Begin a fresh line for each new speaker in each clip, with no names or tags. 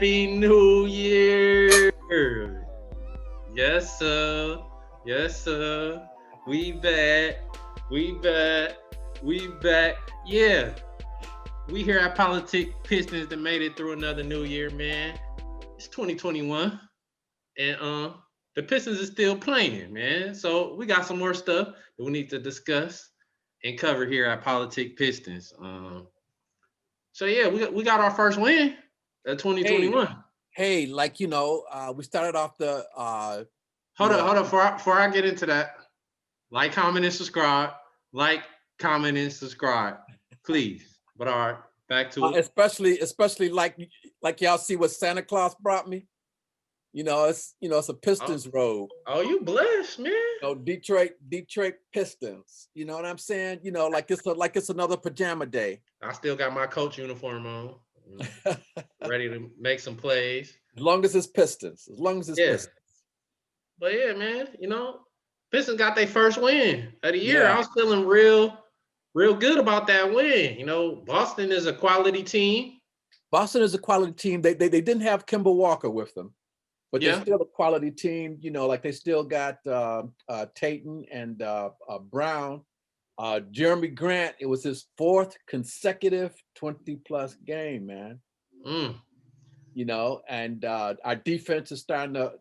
Happy New Year! Yes, sir. Yes, sir. We back. We back. We back. Yeah. We here at Politic Pistons that made it through another new year, man. It's 2021. And the Pistons is still playing, man. So we got some more stuff that we need to discuss and cover here at Politic Pistons. So yeah, we got our first win at
Hey,
2021.
hey, we started off
Hold
the
up, hold up. Before I get into that, like, comment, and subscribe. Like, comment, and subscribe, please. But all right, back to it.
especially like y'all see what Santa Claus brought me. It's a Pistons robe.
Oh, you blessed, man.
Detroit Pistons. You know what I'm saying? Like it's another pajama day.
I still got my coach uniform on, ready to make some plays.
As long as it's Pistons.
Yeah.
Pistons.
But yeah, man, Pistons got their first win of the year.
Yeah.
I was feeling real good about that win. Boston is a quality team.
Boston is a quality team. They didn't have Kemba Walker with them, but
Yeah.
they're still a quality team. Like they still got Tatum and Brown. Jeremy Grant, it was his fourth consecutive 20-plus game, man. And our defense is starting to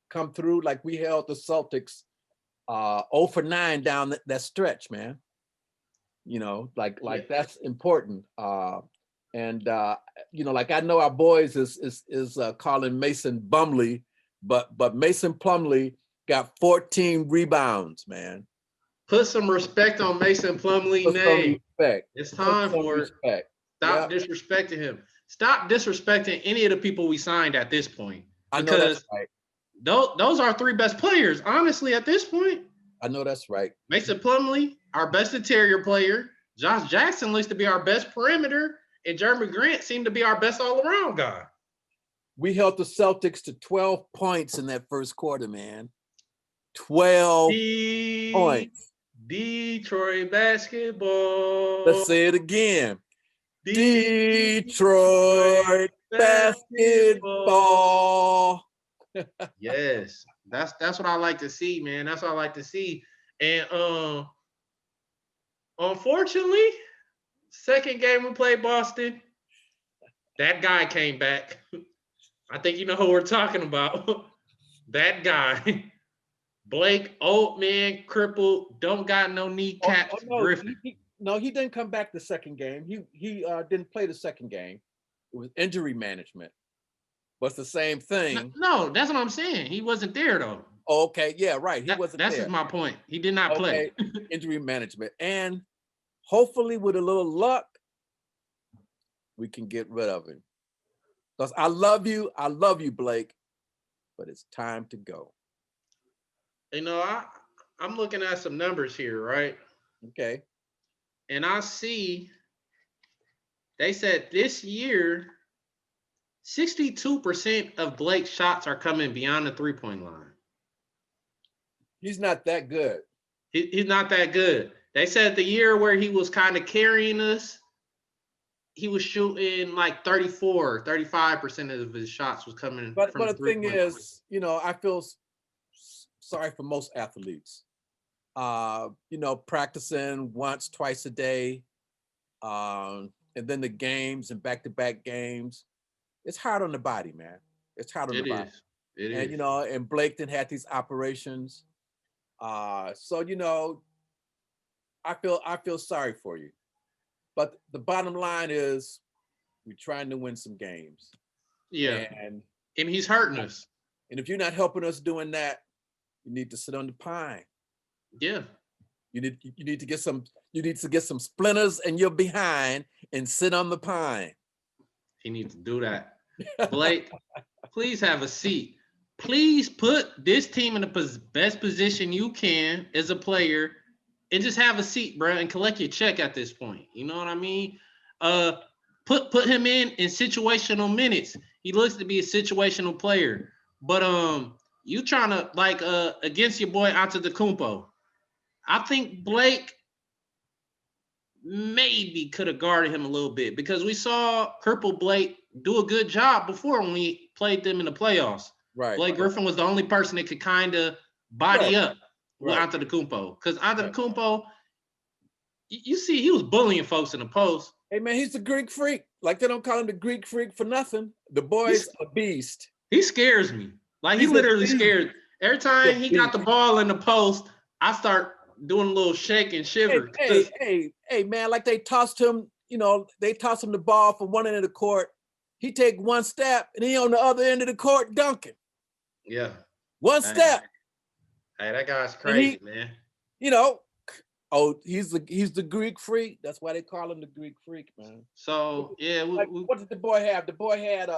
come through. Like we held the Celtics 0 for 9 down that stretch, man. That's important. Like I know our boys is calling Mason Plumlee, but Mason Plumlee got 14 rebounds, man.
Put some respect on Mason Plumlee's name. It's time for it. Stop disrespecting him. Stop disrespecting any of the people we signed at this point.
I know that's right.
Those are three best players, honestly, at this point.
I know that's right.
Mason Plumlee, our best interior player. Josh Jackson looks to be our best perimeter. And Jeremy Grant seemed to be our best all-around guy.
We held the Celtics to 12 points in that first quarter, man. 12 points.
Detroit basketball.
Let's say it again. Detroit basketball.
Yes, that's what I like to see, man. That's what I like to see. And unfortunately, second game we played Boston, that guy came back. I think you know who we're talking about. That guy. Blake, old man, crippled, don't got no kneecaps. Griffin.
He didn't come back the second game. He didn't play the second game. It was injury management. But it's the same thing.
No, that's what I'm saying. He wasn't there though.
Oh, okay, yeah, right. He wasn't there.
That's my point. He did not play.
Injury management. And hopefully with a little luck, we can get rid of him. Because I love you, Blake, but it's time to go.
I'm looking at some numbers here, right?
Okay.
And I see they said this year, 62% of Blake's shots are coming beyond the three-point line.
He's not that good.
He's not that good. They said the year where he was kind of carrying us, he was shooting like 35% of his shots was coming
from
the
thing is, I feel sorry for most athletes. Practicing once, twice a day, and then the games and back-to-back games. It's hard on the body, man. It's hard on the body.
It
is. And Blake didn't have these operations. I feel sorry for you. But the bottom line is we're trying to win some games.
Yeah. And he's hurting us.
And if you're not helping us doing that, you need to sit on the pine.
Yeah.
You need to get some splinters in your behind and sit on the pine.
He needs to do that. Blake, please have a seat. Please put this team in the best position you can as a player and just have a seat, bro, and collect your check at this point. You know what I mean? Put him in situational minutes. He looks to be a situational player. But you trying to against your boy Antetokounmpo. I think Blake maybe could have guarded him a little bit because we saw Cripple Blake do a good job before when we played them in the playoffs.
Right.
Blake Griffin was the only person that could kind of body up with Antetokounmpo because Antetokounmpo, you see, he was bullying folks in the post.
Hey man, he's the Greek freak. Like they don't call him the Greek freak for nothing. The boy's a beast.
He scares me. Like he literally scared. Every time he got the ball in the post, I start doing a little shake and shiver.
Hey, man, like they tossed him, they tossed him the ball from one end of the court. He take one step and he on the other end of the court dunking.
Yeah.
One step.
Hey, that guy's crazy, man.
He's the Greek freak. That's why they call him the Greek freak, man.
So yeah,
what did the boy have? The boy had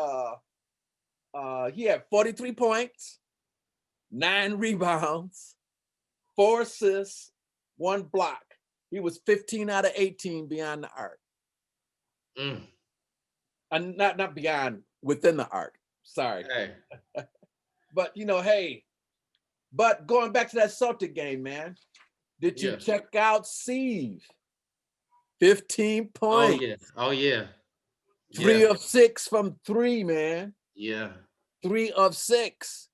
he had 43 points, 9 rebounds, 4 assists, 1 block. He was 15 out of 18 beyond the arc. And not beyond, within the arc. Sorry.
Hey.
But but going back to that Celtic game, man. Did you check out Steve? 15 points.
Oh yeah.
3 of 6 from 3, man.
Yeah.
3 of 6.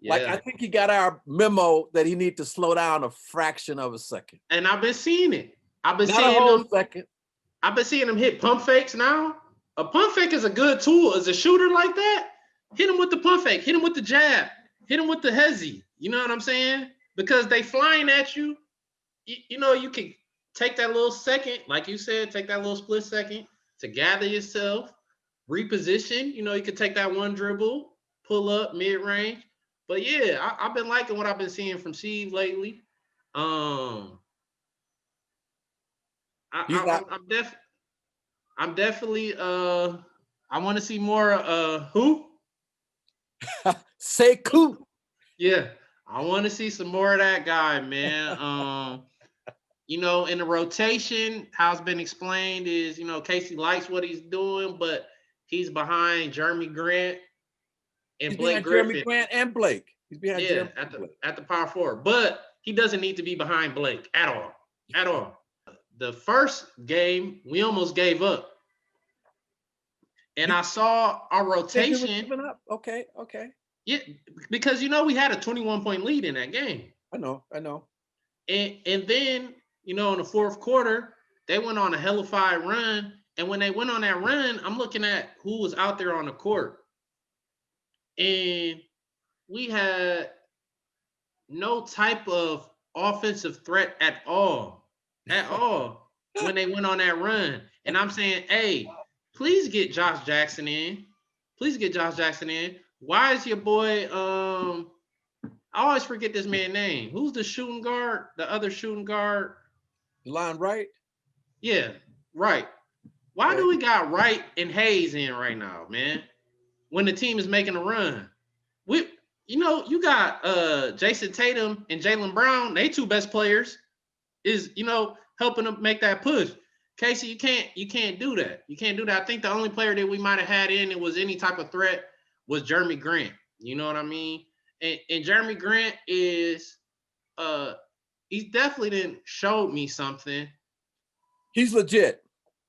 Yeah.
Like I think he got our memo that he need to slow down a fraction of a second.
And I've been seeing it. I've been seeing him hit pump fakes now. A pump fake is a good tool as a shooter like that. Hit him with the pump fake. Hit him with the jab. Hit him with the hezzy. You know what I'm saying? Because they flying at you. You can take that little second, like you said, take that little split second to gather yourself, reposition. You could take that one dribble, pull up mid-range. But yeah, I've been liking what I've been seeing from Steve lately. I'm definitely I want to see more who?
Sekou.
Yeah, I want to see some more of that guy, man. In the rotation, how it's been explained is, Casey likes what he's doing, but he's behind Jeremy Grant and Blake Griffin.
Jeremy Grant and Blake. He's behind Jeremy
at the power forward. But he doesn't need to be behind Blake at all. At all. The first game, we almost gave up. And I saw our rotation.
Okay.
Yeah, because we had a 21-point lead in that game.
I know.
And then, in the fourth quarter, they went on a hellified run. And when they went on that run, I'm looking at who was out there on the court. And we had no type of offensive threat at all. When they went on that run. And I'm saying, hey, please get Josh Jackson in. Why is your boy, I always forget this man's name. Who's the shooting guard? The other shooting guard?
Line Wright?
Yeah, Wright. Why do we got Wright and Hayes in right now, man? When the team is making a run. You got Jason Tatum and Jaylen Brown, they 2 best players, is, helping them make that push. Casey, you can't do that. I think the only player that we might have had in it was any type of threat was Jeremy Grant. You know what I mean? And Jeremy Grant is he's definitely didn't showed me something.
He's legit.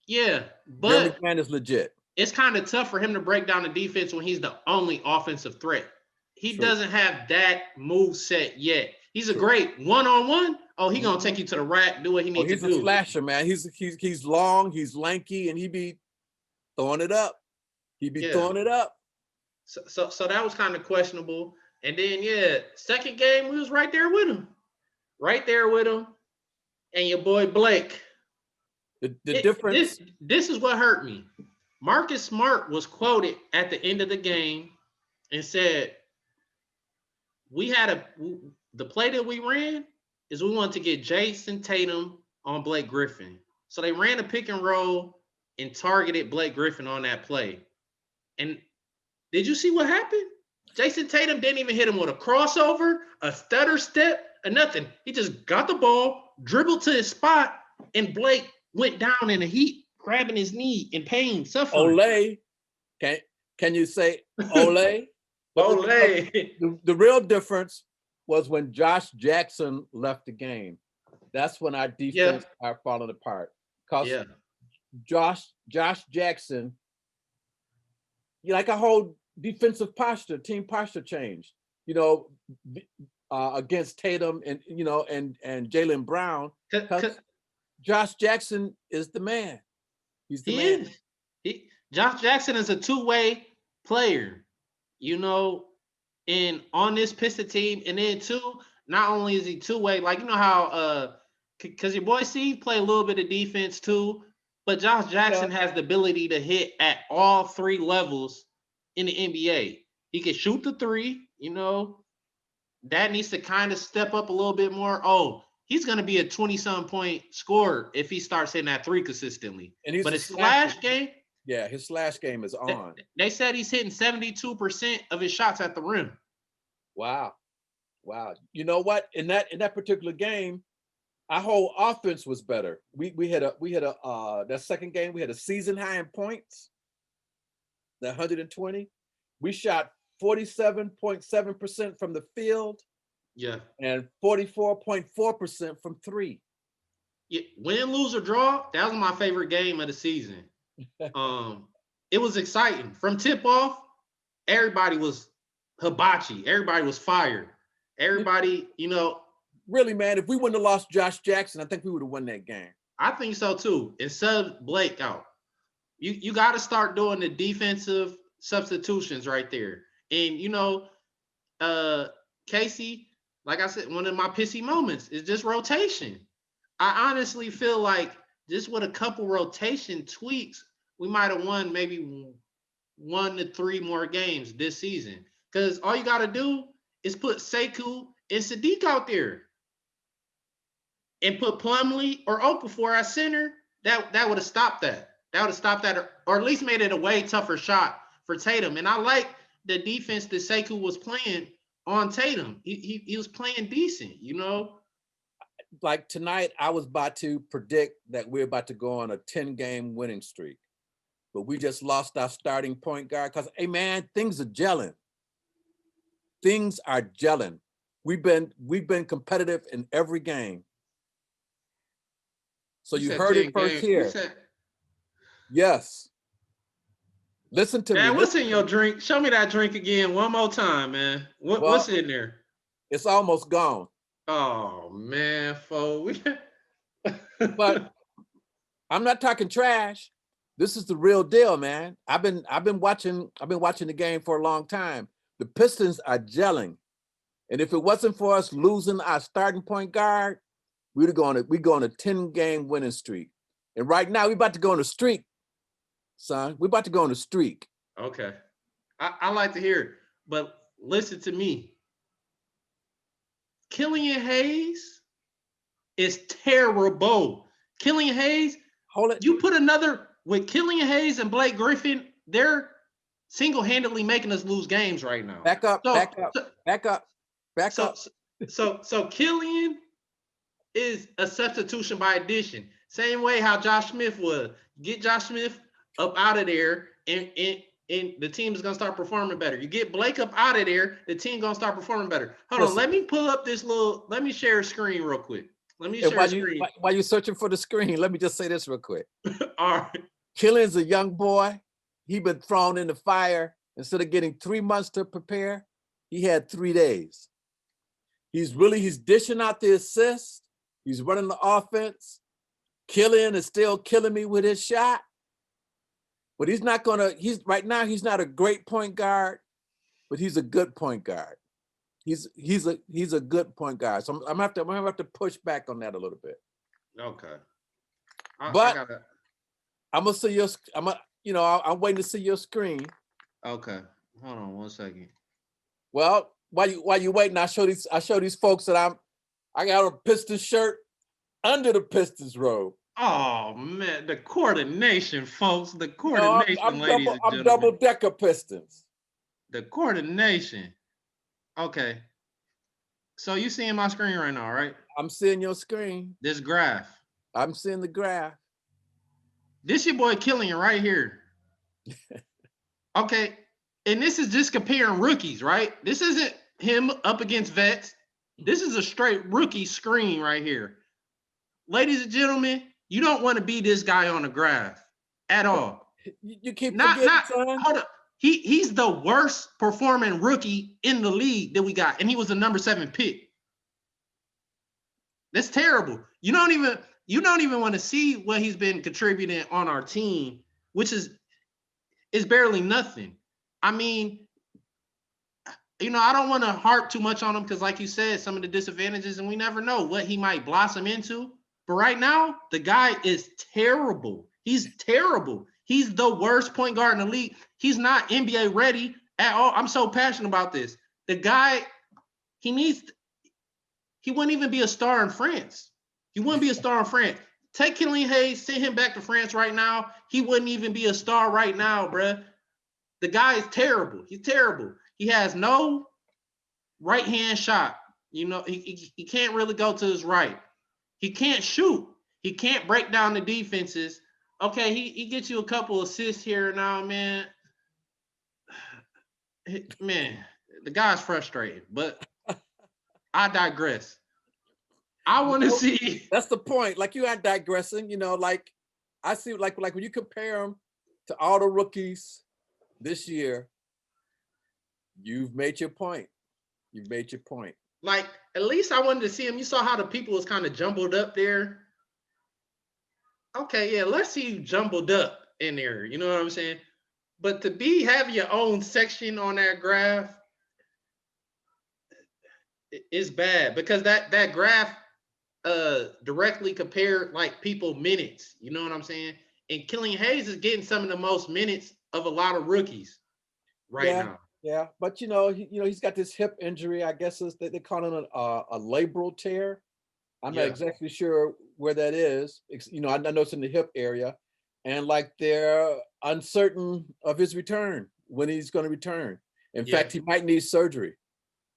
Yeah, but
Jeremy Grant is legit.
It's kind of tough for him to break down the defense when he's the only offensive threat. He doesn't have that move set yet. He's a great one-on-one. Oh, he's gonna take you to the rack, do what he needs to do.
He's a slasher, man. He's long, he's lanky, and he be throwing it up. Throwing it up.
So that was kind of questionable. And then second game, we was right there with him. And your boy Blake.
The difference.
This is what hurt me. Marcus Smart was quoted at the end of the game and said, the play that we ran is we wanted to get Jason Tatum on Blake Griffin. So they ran a pick and roll and targeted Blake Griffin on that play. And did you see what happened? Jason Tatum didn't even hit him with a crossover, a stutter step, or nothing. He just got the ball, dribbled to his spot, and Blake went down in a heap, grabbing his knee in pain, suffering.
Ole. Can you say ole?
Ole.
The real difference was when Josh Jackson left the game. That's when our defense are falling apart. Because
Yeah.
Josh Jackson, like a whole defensive posture, team posture change, against Tatum and and Jaylen Brown. Because Josh Jackson is the man. He's the
He
man.
is. Josh Jackson is a two-way player, and on this Piston team, and then two, not only is he two-way, like how because your boy Steve play a little bit of defense too, but Josh Jackson has the ability to hit at all three levels in the NBA. He can shoot the three, that needs to kind of step up a little bit more. Oh, he's going to be a 20-some point scorer if he starts hitting that three consistently.
And
but his slash game,
his slash game is on.
They said he's hitting 72% of his shots at the rim.
Wow. You know what? In that particular game, our whole offense was better. We had that second game, we had a season high in points, the 120. We shot 47.7% from the field.
Yeah.
And 44.4% from three.
Yeah, win, lose, or draw, that was my favorite game of the season. It was exciting. From tip-off, everybody was hibachi. Everybody was fired. Everybody,
Really, man, if we wouldn't have lost Josh Jackson, I think we would have won that game.
I think so, too. And sub Blake out. You got to start doing the defensive substitutions right there. And, Casey, like I said, one of my pissy moments is just rotation. I honestly feel like just with a couple rotation tweaks, we might have won maybe 1 to 3 more games this season. Because all you got to do is put Sekou and Sadiq out there. And put Plumlee or Okafor at center. That would have stopped that. That would have stopped that, or at least made it a way tougher shot for Tatum. And I like the defense that Sekou was playing on Tatum. He was playing decent,
Like tonight, I was about to predict that we're about to go on a 10-game winning streak. But we just lost our starting point guard because, hey, man, things are gelling. Things are gelling. We've been competitive in every game. So you heard it first here. Yes. Listen to me.
Man, what's in your drink? Show me that drink again one more time, man. What's in there?
It's almost gone.
Oh man,
But I'm not talking trash. This is the real deal, man. I've been watching the game for a long time. The Pistons are gelling. And if it wasn't for us losing our starting point guard, we'd go on a 10-game winning streak. And right now we're about to go on a streak, son. We're about to go on a streak.
Okay. I like to hear it, but listen to me. Killian Hayes is terrible. Killian Hayes,
hold it.
You put another with Killian Hayes and Blake Griffin, they're single-handedly making us lose games right now.
Back up.
So Killian is a substitution by addition. Same way how Josh Smith was. Get Josh Smith up out of there, and the team is gonna start performing better. You get Blake up out of there, the team gonna start performing better. Hold on, let me pull up let me share a screen real quick. Let me share a screen.
While you're searching for the screen, let me just say this real quick.
All right.
Killian's a young boy. He been thrown in the fire. Instead of getting 3 months to prepare, he had 3 days. He's dishing out the assist. He's running the offense. Killian is still killing me with his shot. But right now he's not a great point guard, but he's a good point guard. He's a good point guard. So I'm gonna have to push back on that a little bit.
Okay.
I'm gonna see I'm waiting to see your screen.
Okay. Hold on 1 second.
Well, while you waiting, I show these folks that I got a Pistons shirt under the Pistons robe.
Oh man, the coordination, folks. The coordination, ladies and gentlemen.
I'm double-decker Pistons.
The coordination. Okay. So you seeing my screen right now, right?
I'm seeing your screen.
This graph.
I'm seeing the graph.
This your boy Killian right here. Okay. And this is just comparing rookies, right? This isn't him up against vets. This is a straight rookie screen right here. Ladies and gentlemen, You don't want to be this guy on the graph at all.
You keep
Not
forgetting, son.
hold up. He's the worst performing rookie in the league that we got, and he was the number 7 pick. That's terrible. You don't even want to see what he's been contributing on our team, which is barely nothing. I mean, I don't want to harp too much on him because, like you said, some of the disadvantages, and we never know what he might blossom into. But right now, the guy is terrible. He's terrible. He's the worst point guard in the league. He's not NBA ready at all. I'm so passionate about this. The guy, he wouldn't even be a star in France. He wouldn't be a star in France. Take Killian Hayes, send him back to France right now. He wouldn't even be a star right now, bruh. The guy is terrible. He's terrible. He has no right-hand shot. He can't really go to his right. He can't shoot. He can't break down the defenses. Okay, he gets you a couple assists here and now, man. Man, the guy's frustrating, but I digress. I want to see.
That's the point. Like, you are digressing, like I see, like when you compare him to all the rookies this year, you've made your point. You've made your point.
Like, at least I wanted to see him. You saw how the people was kind of jumbled up there. Okay, yeah, let's see you jumbled up in there. You know what I'm saying? But to have your own section on that graph is bad because that graph directly compared like people minutes. You know what I'm saying? And Killian Hayes is getting some of the most minutes of a lot of rookies right now.
Yeah, but he's got this hip injury. I guess they call it a labral tear. I'm not exactly sure where that is. I know it's in the hip area, and like they're uncertain of his return, when he's going to return. In fact, he might need surgery.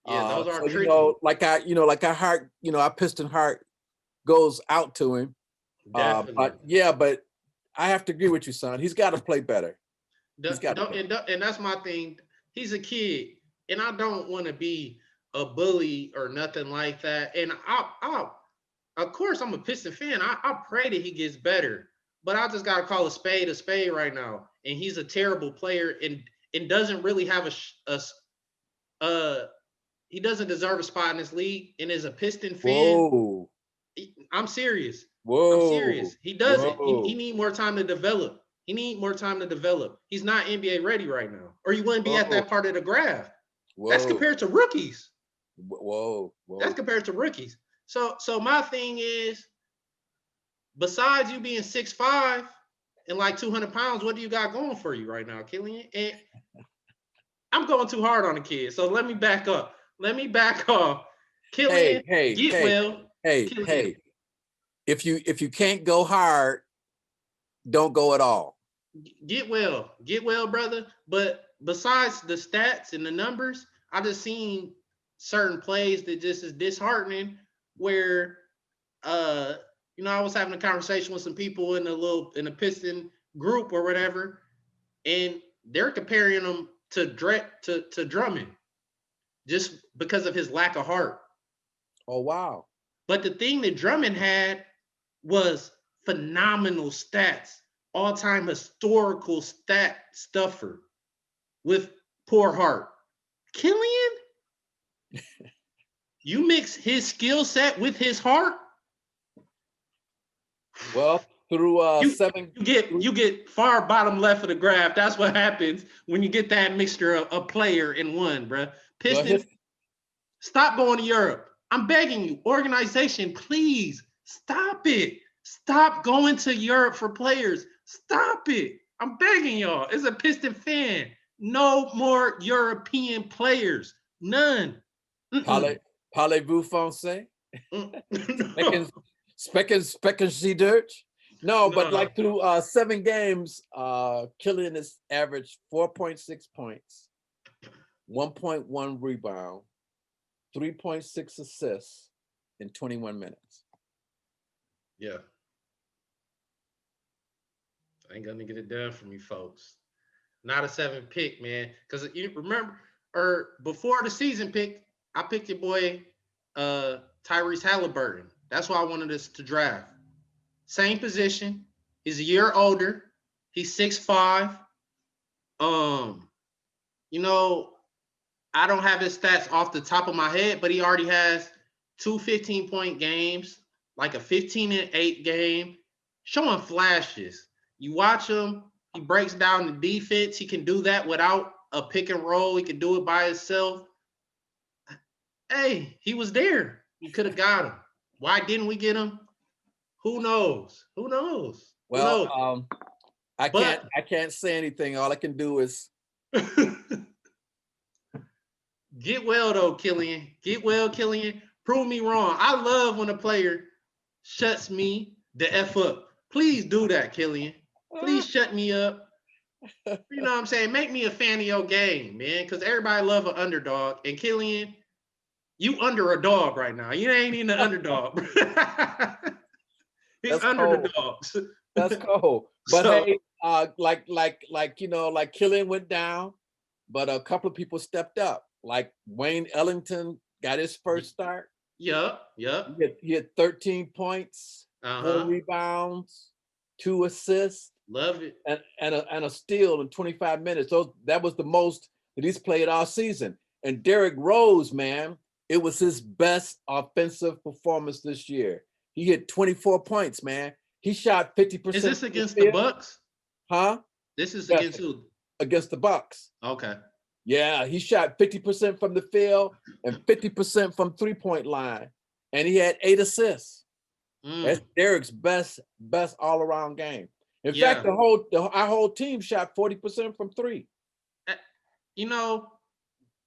Yeah, those are tricky.
Like our heart, our piston heart goes out to him. But I have to agree with you, son. He's got to play better.
And that's my thing. He's a kid, and I don't want to be a bully or nothing like that. And of course, I'm a Piston fan. I pray that he gets better, but I just gotta call a spade right now. And he's a terrible player, and doesn't really have he doesn't deserve a spot in this league. And as a Piston fan,
Whoa.
I'm serious.
Whoa.
I'm serious. He doesn't. He need more time to develop. He's not NBA ready right now, or he wouldn't be at that part of the graph. That's compared to rookies.
Whoa.
That's compared to rookies. So my thing is, besides you being 6'5" and like 200 pounds, what do you got going for you right now, Killian? And I'm going too hard on the kid, so let me back up. Killian,
Hey. If you can't go hard, don't go at all.
Get well, brother. But besides the stats and the numbers, I just seen certain plays that just is disheartening. Where, I was having a conversation with some people in a Piston group or whatever, and they're comparing him to Drummond, just because of his lack of heart.
Oh wow!
But the thing that Drummond had was phenomenal stats, all-time historical stat stuffer with poor heart. Killian, you mix his skill set with his heart.
Well, through
seven, you get far bottom left of the graph. That's what happens when you get that mixture of a player in one, bro. Pistons, stop going to Europe. I'm begging you, organization, please stop it. Stop going to Europe for players. Stop it. I'm begging y'all. As a Piston fan, no more European players. None.
Parlez-vous français? Specken Sie Deutsch? No, but like through 7 games, Killian has averaged 4.6 points, 1.1 rebound, 3.6 assists in 21 minutes.
Yeah. I ain't gonna get it done for me, folks. Not a 7 pick, man. Because you remember, or before the season pick, I picked your boy Tyrese Halliburton. That's why I wanted us to draft. same position. He's a year older. He's 6'5". You know, I don't have his stats off the top of my head, but he already has two 15-point games, like a 15-8 game, showing flashes. You watch him, he breaks down the defense. He can do that without a pick and roll. He can do it by himself. Hey, he was there. We could have got him. Why didn't we get him? Who knows? Who knows? Who
Well,
knows?
I
But
can't say anything. All I can do is
get well though, Killian. Get well, Killian. Prove me wrong. I love when a player shuts me the F up. Please do that, Killian. Please shut me up. You know what I'm saying? Make me a fan of your game, man. Because everybody love an underdog. And Killian, you under a dog right now. You ain't even an underdog. He's
that's
under
cold.
the dogs.
That's cold. But
So,
hey, like you know, like Killian went down, but a couple of people stepped up. Like Wayne Ellington got his first start.
Yup.
He had 13 points, 4 rebounds, 2 assists,
Love it.
and a steal in 25 minutes. So that was the most that he's played all season. And Derrick Rose, man, it was his best offensive performance this year. He hit 24 points, man. He shot 50%.
Is this against the Bucks?
Huh?
This is
Yes.
against who?
Against the Bucks.
Okay.
Yeah, he shot 50% from the field and 50% from 3-point line. And he had 8 assists. That's Derrick's best all-around game. In fact, our whole team shot 40% from 3.
You know,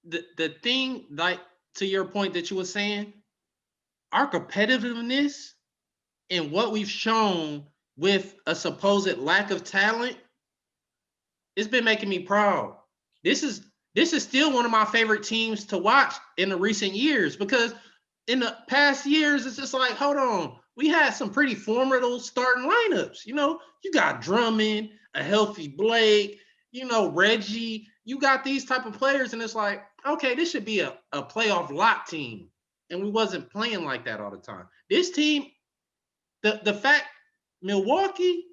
the thing, like to your point that you were saying, our competitiveness and what we've shown with a supposed lack of talent, it's been making me proud. This is still one of my favorite teams to watch in the recent years, because in the past years, it's just like, hold on, we had some pretty formidable starting lineups. You know, you got Drummond, a healthy Blake, you know, Reggie. You got these type of players, and it's like, okay, this should be a playoff lock team. And we wasn't playing like that all the time. This team, the fact, Milwaukee,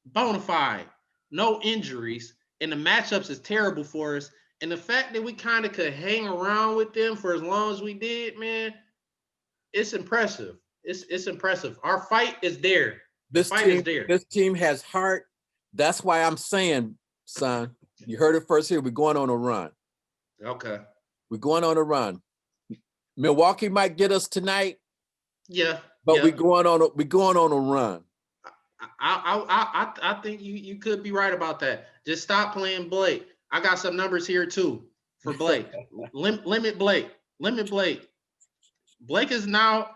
bona fide, no injuries, and the matchups is terrible for us. And the fact that we kind of could hang around with them for as long as we did, man, it's impressive. It's impressive. Our fight is there.
This team has heart. That's why I'm saying, son, you heard it first here. We're going on a run.
Okay.
We're going on a run. Milwaukee might get us tonight.
Yeah.
But we're going on a run.
I think you could be right about that. Just stop playing Blake. I got some numbers here too for Blake. Limit Blake. Blake is now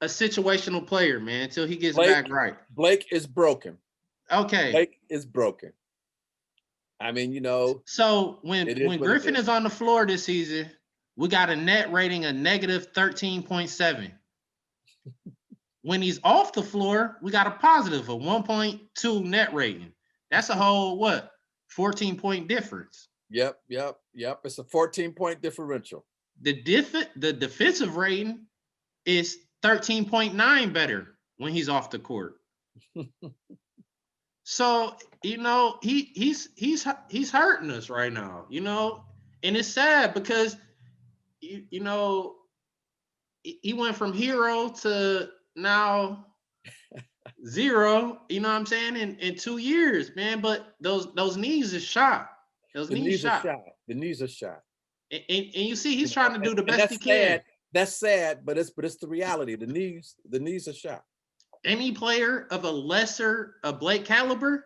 a situational player, man, until he gets back right.
Blake is broken.
Okay.
Blake is broken. I mean, you know.
So when Griffin is on the floor this season, we got a net rating of negative 13.7. When he's off the floor, we got a positive of 1.2 net rating. That's a whole 14-point difference.
Yep. It's a 14-point differential.
The defensive rating is 13.9 better when he's off the court. So, you know, he's hurting us right now, you know, and it's sad because you know, he went from hero to now 0, you know what I'm saying, in 2 years, man. But those knees are shot. The knees are shot. And you see, he's trying to do the best he can.
That's sad, but it's the reality. The knees are shot.
Any player of a Blake caliber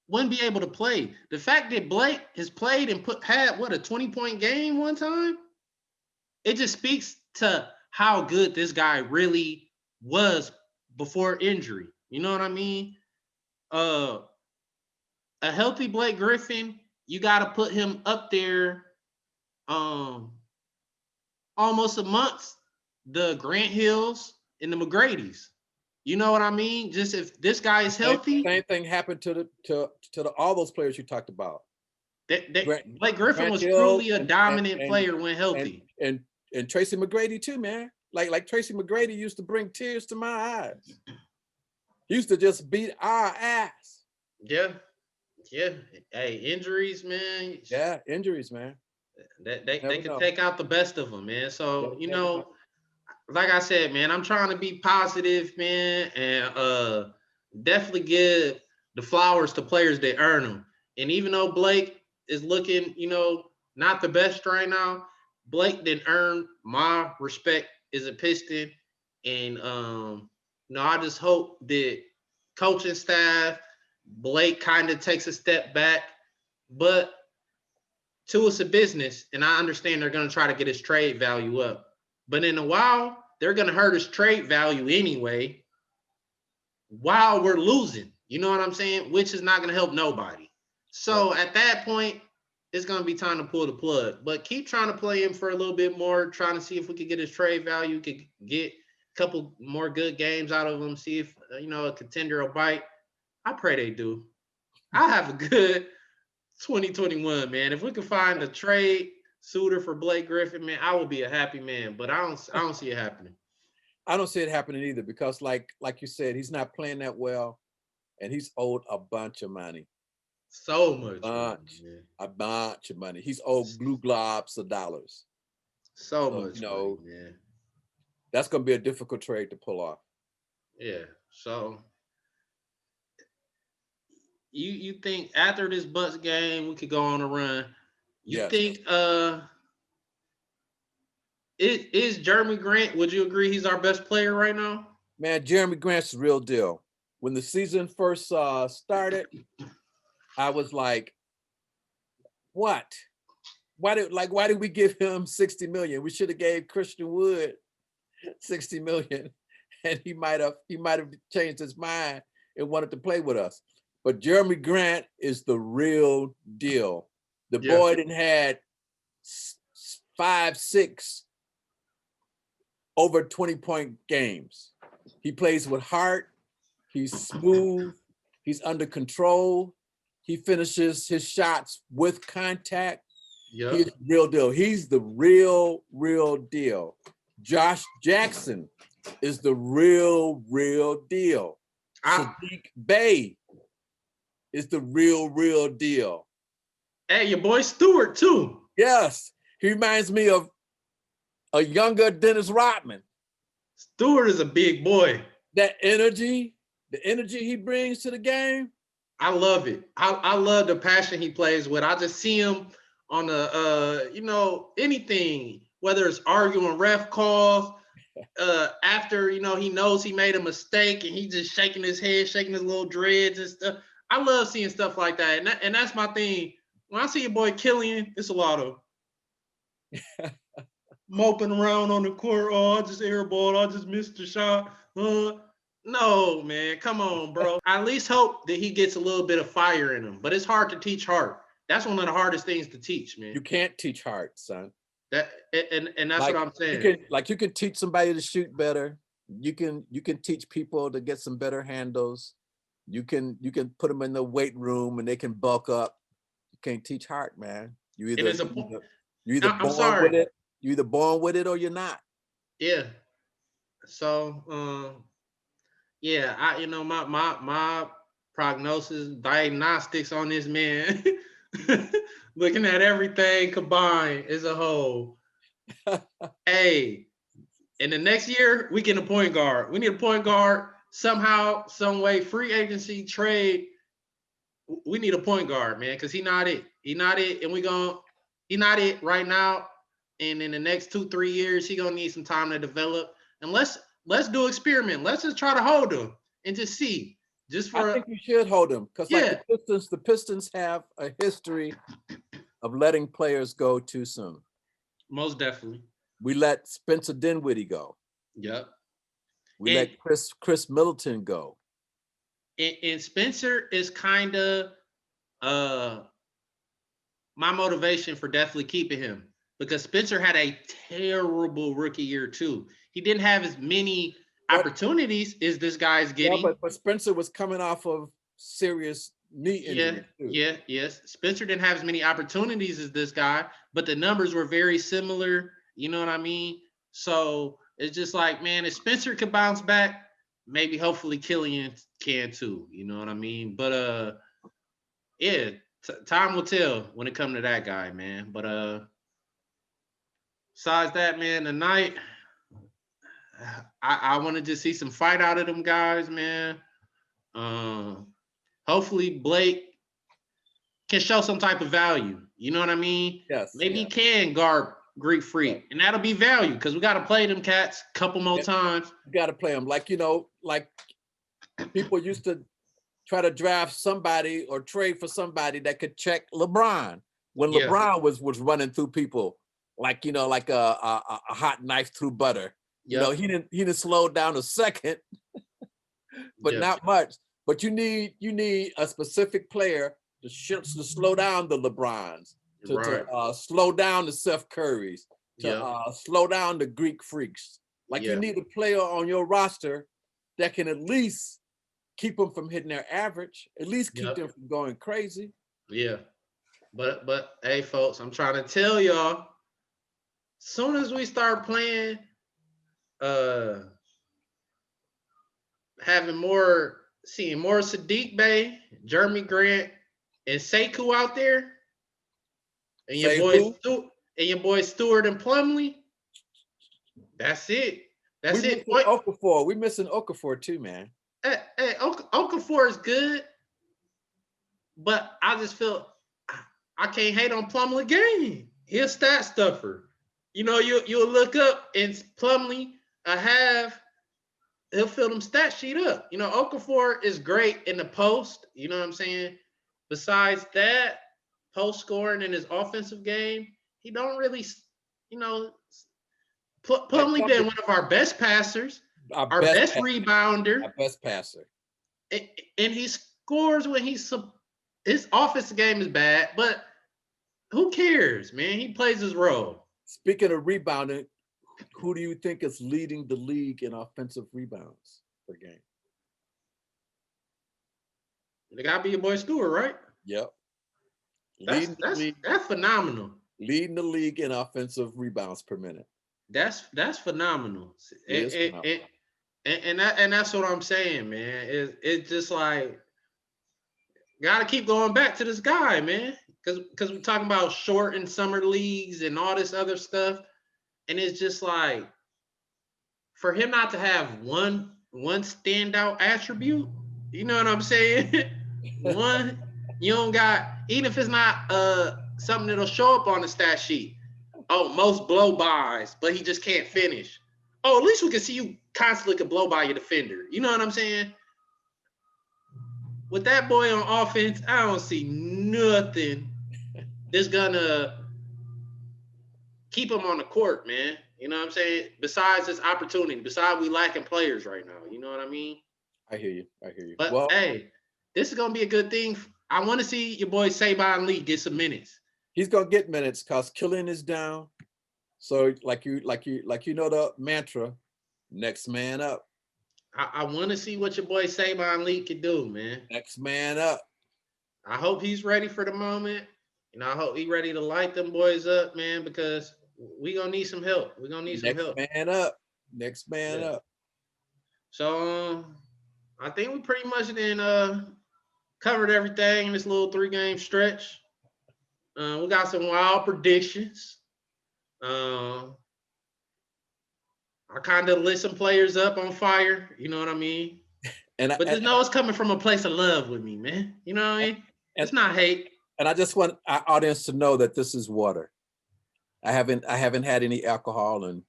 wouldn't be able to play. The fact that Blake has played and had a 20-point game one time, it just speaks to how good this guy really was before injury. You know what I mean? A healthy Blake Griffin, you got to put him up there almost amongst the Grant Hills and the McGrady's. You know what I mean? Just if this guy is healthy.
Same thing happened to all those players you talked about.
Blake Griffin was truly a dominant player when healthy.
And Tracy McGrady too, man. Like Tracy McGrady used to bring tears to my eyes. He used to just beat our ass.
Yeah, yeah. Hey, injuries, man.
Yeah, injuries, man.
They
Never
can
know.
take out the best of them, man. So
Never know.
like I said, man, I'm trying to be positive, man, and definitely give the flowers to players that earn them. And even though Blake is looking, not the best right now, Blake didn't earn my respect as a Piston. And I just hope that coaching staff, Blake kind of takes a step back, but two, it's a business, and I understand they're going to try to get his trade value up. But in a while, they're going to hurt his trade value anyway while we're losing. You know what I'm saying? Which is not going to help nobody.
Right.
So at that point, it's going to be time to pull the plug. But keep trying to play him for a little bit more, trying to see if we could get his trade value, could get a couple more good games out of him, see if, a contender will bite. I pray they do. I have a good 2021, man. If we could find a trade suitor for Blake Griffin, man, I would be a happy man. But I don't see it happening.
I don't see it happening either because, like you said, he's not playing that well, and he's owed a bunch of money.
So much money, man.
A bunch of money. He's owed blue globs of dollars.
So
So,
much money, man.
that's going to be a difficult trade to pull off.
Yeah. So you think after this Bucks game we could go on a run? You
Yes.
think is Jeremy Grant? Would you agree he's our best player right now?
Man, Jeremy Grant's the real deal. When the season first started, I was like, what? Why did we give him 60 million? We should have gave Christian Wood 60 million, and he might have changed his mind and wanted to play with us. But Jeremy Grant is the real deal. The boy didn't had 5, 6 over 20-point games. He plays with heart. He's smooth. He's under control. He finishes his shots with contact.
Yep.
He's the real deal. He's the real deal. Josh Jackson is the real deal. Sadiq Bey is the real deal.
Hey, your boy Stewart too.
Yes, he reminds me of a younger Dennis Rodman.
Stewart is a big boy.
That energy, the energy he brings to the game.
I love it. I love the passion he plays with. I just see him on the anything, whether it's arguing ref calls, after he knows he made a mistake and he just shaking his head, shaking his little dreads and stuff. I love seeing stuff like that. And that's my thing. When I see your boy Killian, it's a lot of moping around on the court. Oh, I just airballed. I just missed the shot. No, man, come on, bro. I at least hope that he gets a little bit of fire in him. But it's hard to teach heart. That's one of the hardest things to teach, man.
You can't teach heart, son.
That and that's what I'm saying.
You can teach somebody to shoot better. You can teach people to get some better handles. You can put them in the weight room and they can bulk up. You can't teach heart, man. You either born with it. You're either born with it or you're not.
Yeah. So yeah, my prognosis, diagnostics on this man, looking at everything combined as a whole. Hey, in the next year, we get a point guard. We need a point guard somehow, some way, free agency, trade. We need a point guard, man, because he's not it. He's not it, and he's not it right now. And in the next 2-3 years, he's gonna need some time to develop. And let's do an experiment. Let's just try to hold him and just see.
I think you should hold him because the Pistons have a history of letting players go too soon.
Most definitely.
We let Spencer Dinwiddie go.
Yep.
We let Chris Middleton go.
And Spencer is kind of my motivation for definitely keeping him, because Spencer had a terrible rookie year too. He didn't have as many opportunities as this guy's getting.
Yeah, but Spencer was coming off of serious knee injury.
Yes. Spencer didn't have as many opportunities as this guy, but the numbers were very similar. You know what I mean? So it's just like, man, if Spencer could bounce back, maybe hopefully Killian can too. You know what I mean? But yeah, time will tell when it come to that guy, man. But besides that, man, tonight I want to just see some fight out of them guys, man. Um, hopefully Blake can show some type of value. You know what I mean?
Yes,
Maybe he
yeah,
can guard Greek
yeah.
Freak, and that'll be value because we got to play them cats a couple more
Yeah,
times.
you got to play them like like people used to try to draft somebody or trade for somebody that could check LeBron when
Yeah,
LeBron was running through people like like a hot knife through butter.
yep,
He didn't slow down a second, but
yep,
not much. But you need a specific player to slow down the LeBrons, to
right,
slow down the Seth Currys, to
yep,
slow down the Greek Freaks. Like you
yeah,
need a player on your roster that can at least keep them from hitting their average, at least keep
yep,
them from going crazy.
yeah. But hey, folks, I'm trying to tell y'all. Soon as we start playing, uh, having more, seeing more Sadiq Bey, Jeremy Grant, and Sekou out there, and your
Say
boy
who?
Stu, and your boy Stewart and Plumlee. That's it.
We
That's it.
missing
Wait,
Okafor. We missing Okafor too, man.
hey, Okafor is good, but I just feel I can't hate on Plumlee game. He a stat stuffer. You know, you'll look up and Plumlee a half, he'll fill them stat sheet up. You know, Okafor is great in the post. You know what I'm saying? Besides that, post scoring in his offensive game, he don't really, you know,
Like
Plumlee been one of our best passers,
our
our
best
best rebounder,
our best passer.
and he scores when his offensive game is bad, but who cares, man? He plays his role.
Speaking of rebounding, who do you think is leading the league in offensive rebounds per game?
It gotta be your boy Stewart, right?
Yep.
That's
Leading the
that's
league,
that's phenomenal.
leading the league in offensive rebounds per minute.
That's phenomenal.
He is phenomenal.
And that's what I'm saying, man. It's just like gotta keep going back to this guy, man. Because we're talking about short and summer leagues and all this other stuff. And it's just like for him not to have one standout attribute, you know what I'm saying? One, you don't got, even if it's not something that'll show up on the stat sheet. Oh, most blow bys, but he just can't finish. Oh, at least we can see you constantly can blow by your defender. You know what I'm saying? With that boy on offense, I don't see nothing that's gonna keep him on the court, man. You know what I'm saying? Besides this opportunity, besides we lacking players right now. You know what I mean?
I hear you. I hear you.
But
Well,
hey, this is gonna be a good thing. I want to see your boy Saban Lee get some minutes.
he's gonna get minutes because Killian is down. So like you know the mantra, next man up.
I want to see what your boy Saban Lee can do, man.
Next man up.
I hope he's ready for the moment. And I hope he's ready to light them boys up, man, because we gonna need some help. We're gonna need some
Next
help.
man up. Next man
Yeah.
up.
So I think we pretty much then covered everything in this little 3-game stretch. We got some wild predictions. I kind of lit some players up on fire. You know what I mean?
And I,
But
and,
just know it's coming from a place of love with me, man. You know what I mean?
and,
It's not hate.
and I just want our audience to know that this is water. I haven't had any alcohol in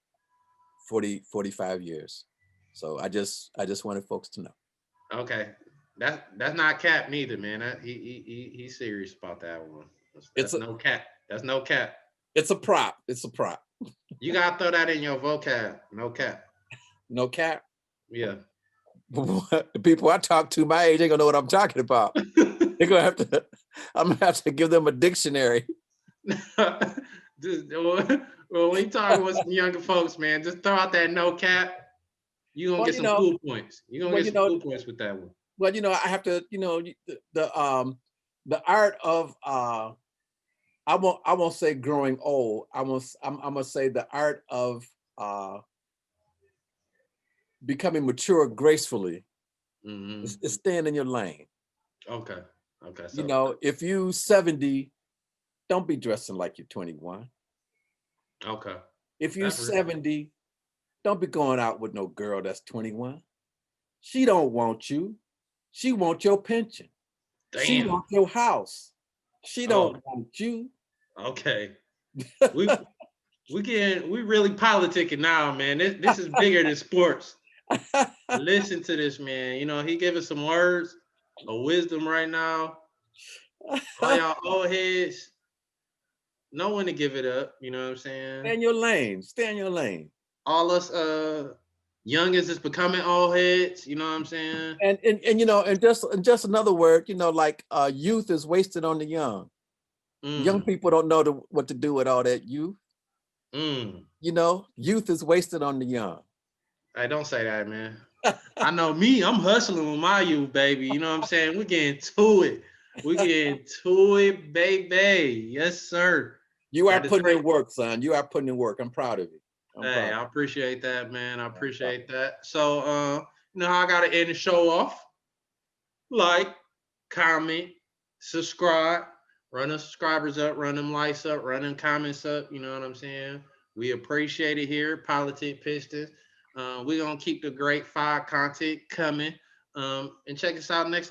45 years. So I just wanted folks to know.
Okay, that's not cap neither, man. He's serious about that one. That's no cap. That's no cap.
It's a prop. It's a prop.
You gotta throw that in your vocab. No cap.
No cap.
Yeah.
The people I talk to my age ain't gonna know what I'm talking about. They're gonna have to. I'm gonna have to give them a dictionary.
Just, well, when you talking with some younger folks, man, just throw out that no cap. You gonna
Well,
get some cool points. You gonna get some cool points with that one.
Well, I have to. The art of I won't say growing old. I'm gonna say the art of becoming mature gracefully
Mm-hmm.
is staying in your lane.
Okay. Okay.
You
So,
know, if you 70, don't be dressing like you're 21.
okay.
If you
That re-
70, don't be going out with no girl that's 21. She don't want you. She want your pension. She
Damn.
want your house. She
Oh,
don't want you.
okay. We we really politicking now, man. This is bigger than sports. Listen to this, man. You know, he giving some words of wisdom right now. All y'all old heads, know when to give it up. You know what I'm
Stay
saying?
in your lane. Stay in your lane.
All us youngins is becoming old heads. You know what I'm saying?
And you know, and just another word, you know, like youth is wasted on the young. Young
Mm,
people don't know what to do with all that youth.
mm.
You know, youth is wasted on the young.
Hey, don't say that, man. I know me. I'm hustling with my youth, baby. You know what I'm saying? We getting to it. We getting to it, baby. Yes, sir.
You are
Got the
putting
trait.
in work, son. You are putting in work. I'm proud of you. I'm
Hey,
proud.
I appreciate that, man. I
I'm proud.
appreciate that. So, you know how I gotta end the show off? Like, comment, subscribe, run the subscribers up, run them likes up, run them comments up. You know what I'm saying? We appreciate it here, Politic Pistons. We're gonna keep the great fire content coming. And check us out next